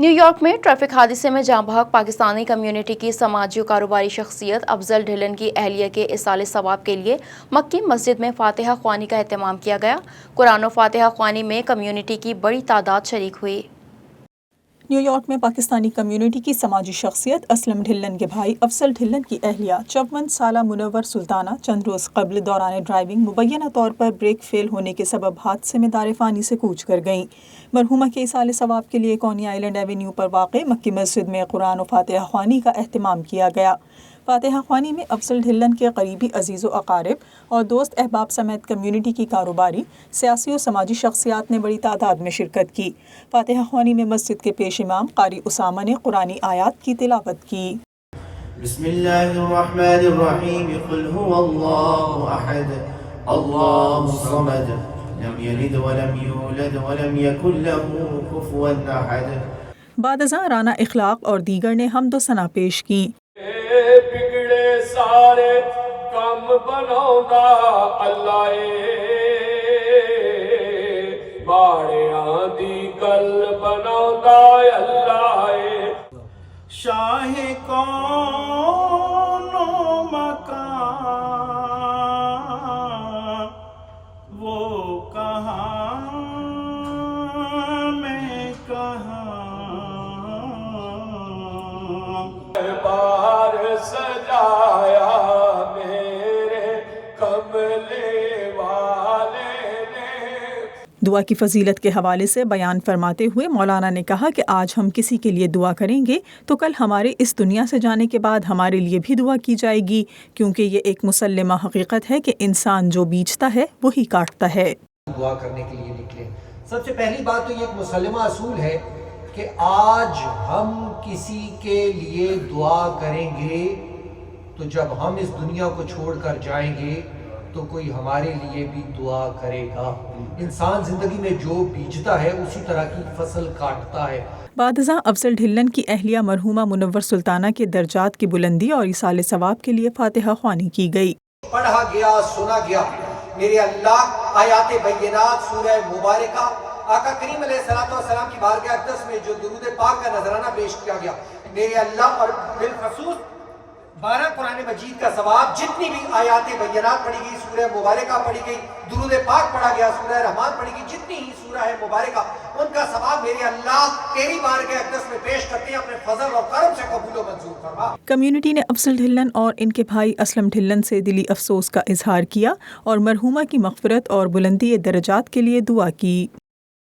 New York میں traffic حادثے میں جاں بحق پاکستانی کمیونٹی کی سماجی و کاروباری شخصیت افضل ڈھلن کی اہلیہ کے ایصال ثواب کے لیے مکی مسجد میں فاتحہ خوانی کا اہتمام کیا گیا۔ قرآن و فاتحہ خوانی میں کمیونٹی کی بڑی تعداد شریک ہوئی۔ نیو یارک میں پاکستانی کمیونٹی کی سماجی شخصیت اسلم ڈھلن کے بھائی افضل ڈھلن کی اہلیہ 54 سالہ منور سلطانہ چند روز قبل دوران ڈرائیونگ مبینہ طور پر بریک فیل ہونے کے سبب حادثے میں دار فانی سے کوچ کر گئیں۔ مرحومہ کے ایصال ثواب کے لیے کونی آئلینڈ ایونیو پر واقع مکی مسجد میں قرآن و فاتحہ خوانی کا اہتمام کیا گیا۔ فاتحہ خوانی میں افضل ڈھلن کے قریبی عزیز و اقارب اور دوست احباب سمیت کمیونٹی کی کاروباری، سیاسی و سماجی شخصیات نے بڑی تعداد میں شرکت کی۔ فاتحہ خوانی میں مسجد کے پیش امام قاری اسامہ نے قرآنی آیات کی تلاوت کی۔ بسم اللہ الرحمن الرحیم قل هو اللہ احد اللہ الصمد لم یلد ولم یولد ولم یکن له کفوا احد۔ بعد ازاں رانا اخلاق اور دیگر نے حمد و ثنا پیش کی۔ بگڑے سارے کم بناؤندا اللہ باڑیاں دی گل بناؤندا اللہ شاہ کون و مکان وہ کہاں میں کہاں بار سجایا میرے کملے والے نے۔ دعا کی فضیلت کے حوالے سے بیان فرماتے ہوئے مولانا نے کہا کہ آج ہم کسی کے لیے دعا کریں گے تو کل ہمارے اس دنیا سے جانے کے بعد ہمارے لیے بھی دعا کی جائے گی، کیونکہ یہ ایک مسلمہ حقیقت ہے کہ انسان جو بیجتا ہے وہی کاٹتا ہے۔ دعا کرنے کے لیے نکلے۔ سب سے پہلی بات تو یہ ایک مسلمہ اصول ہے کہ آج ہم کسی کے لیے دعا کریں گے تو جب ہم اس دنیا کو چھوڑ کر جائیں گے تو کوئی ہمارے لیے بھی دعا کرے گا۔ انسان زندگی میں جو بیجتا ہے اسی طرح کی فصل کاٹتا ہے۔ بعد ازاں افضل ڈھلن کی اہلیہ مرحومہ منور سلطانہ کے درجات کی بلندی اور ایصال ثواب کے لیے فاتحہ خوانی کی گئی۔ پڑھا گیا، سنا گیا، میرے اللہ آیات بینات سورہ مبارکہ آقا کریم علیہ السلام کی بارگاہ اقدس میں جو درود پاک کا نذرانہ پیش کیا گیا، میرے اللہ اور بالخصوص 12 قرآن مجید کا ثواب، جتنی بھی آیات بینات پڑھی گئی، سورہ مبارکہ پڑھی گئی، درود پاک پڑھا گیا، سورہ رحمان پڑھی گئی، جتنی ہی سورہ ہے مبارکہ، ان کا ثواب میرے اللہ تیری بارگاہ اقدس میں پیش کرتے ہیں، اپنے فضل اور کرم سے قبول و منظور فرما۔ کمیونٹی نے افضل ڈھلن اور ان کے بھائی اسلم ڈھلن سے دلی افسوس کا اظہار کیا اور مرحومہ کی مغفرت اور بلندی درجات کے لیے دعا کی۔